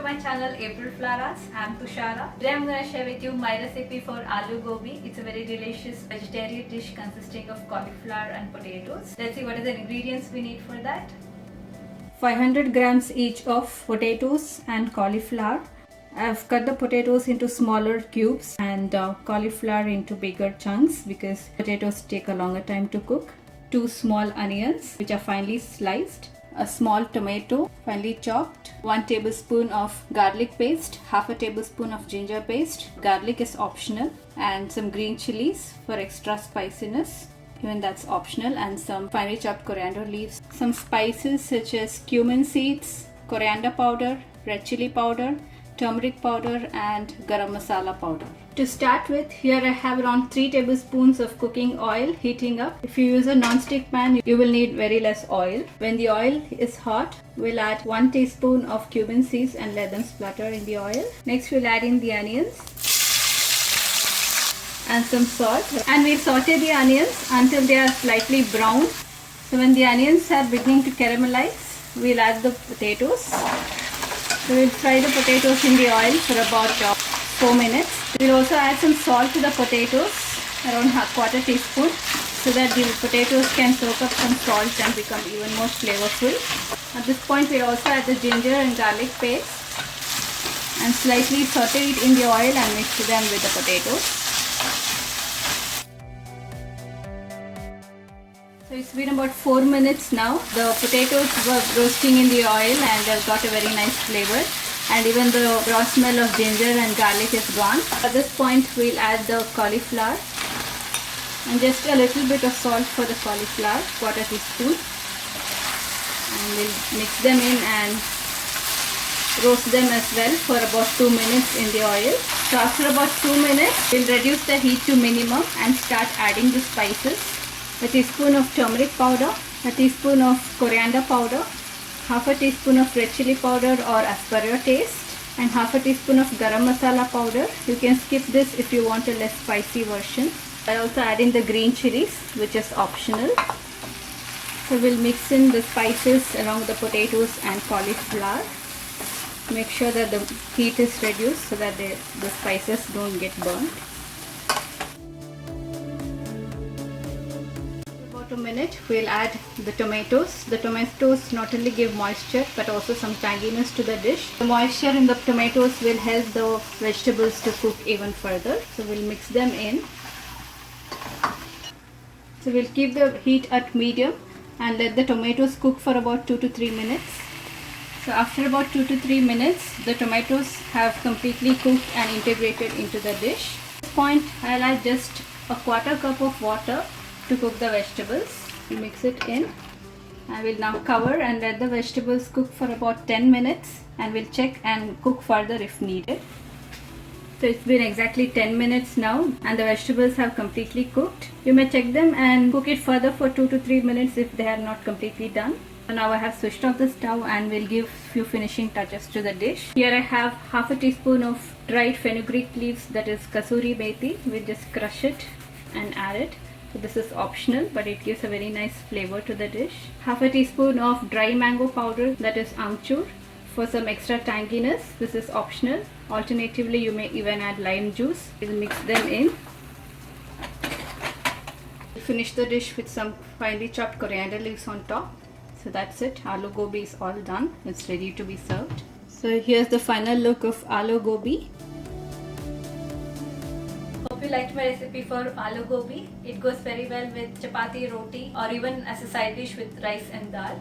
my channel April Flowers. I'm Tushara. Today I'm going to share with you my recipe for aloo gobi. It's a very delicious vegetarian dish consisting of cauliflower and potatoes. Let's see what are the ingredients we need for that. 500 grams each of potatoes and cauliflower. I've cut the potatoes into smaller cubes and cauliflower into bigger chunks because potatoes take a longer time to cook. 2 small onions which are finely sliced. A small tomato finely chopped, 1 tablespoon of garlic paste, half a tablespoon of ginger paste. Garlic is optional, and some green chilies for extra spiciness, even that's optional, and some finely chopped coriander leaves. Some spices such as cumin seeds, coriander powder, red chili powder, turmeric powder and garam masala powder. To start with, here I have around 3 tablespoons of cooking oil heating up. If you use a non-stick pan, you will need very less oil. When the oil is hot, we'll add 1 teaspoon of cumin seeds and let them splutter in the oil. Next, we'll add in the onions and some salt, and we'll saute the onions until they are slightly brown. So when the onions are beginning to caramelize, we'll add the potatoes. So we'll fry the potatoes in the oil for about 4 minutes. We'll also add some salt to the potatoes, around ¼ teaspoon, so that the potatoes can soak up some salt and become even more flavorful. At this point, we'll also add the ginger and garlic paste and slightly saute it in the oil and mix them with the potatoes. So it's been about 4 minutes now. The potatoes were roasting in the oil and they've got a very nice flavor, and even the raw smell of ginger and garlic is gone. At this point, we'll add the cauliflower and just a little bit of salt for the cauliflower, ¼ teaspoon, and we'll mix them in and roast them as well for about 2 minutes in the oil. So after about 2 minutes, we'll reduce the heat to minimum and start adding the spices. A teaspoon of turmeric powder, a teaspoon of coriander powder, half a teaspoon of red chili powder or as per your taste, and half a teaspoon of garam masala powder. You can skip this if you want a less spicy version. I also add in the green chilies, which is optional. So we'll mix in the spices along with the potatoes and cauliflower. Make sure that the heat is reduced so that the spices don't get burnt. A minute, we'll add the tomatoes. The tomatoes not only give moisture but also some tanginess to the dish. The moisture in the tomatoes will help the vegetables to cook even further. So we'll mix them in. So we'll keep the heat at medium and let the tomatoes cook for about 2 to 3 minutes. So after about 2 to 3 minutes, the tomatoes have completely cooked and integrated into the dish. At this point, I'll add just a ¼ cup of water to cook the vegetables. We mix it in. I will now cover and let the vegetables cook for about 10 minutes, and we'll check and cook further if needed. So it's been exactly 10 minutes now and the vegetables have completely cooked. You may check them and cook it further for 2 to 3 minutes if they are not completely done. So now I have switched off the stove and we'll give few finishing touches to the dish. Here I have half a teaspoon of dried fenugreek leaves, that is kasuri methi. We'll just crush it and add it. So this is optional, but it gives a very nice flavor to the dish. Half a teaspoon of dry mango powder, that is amchur, for some extra tanginess. This is optional. Alternatively, you may even add lime juice. We'll mix them in. We'll finish the dish with some finely chopped coriander leaves on top. So that's it. Aloo gobi is all done. It's ready to be served. So here's the final look of aloo gobi. Hope you liked my recipe for aloo gobi. It goes very well with chapati, roti, or even as a side dish with rice and dal.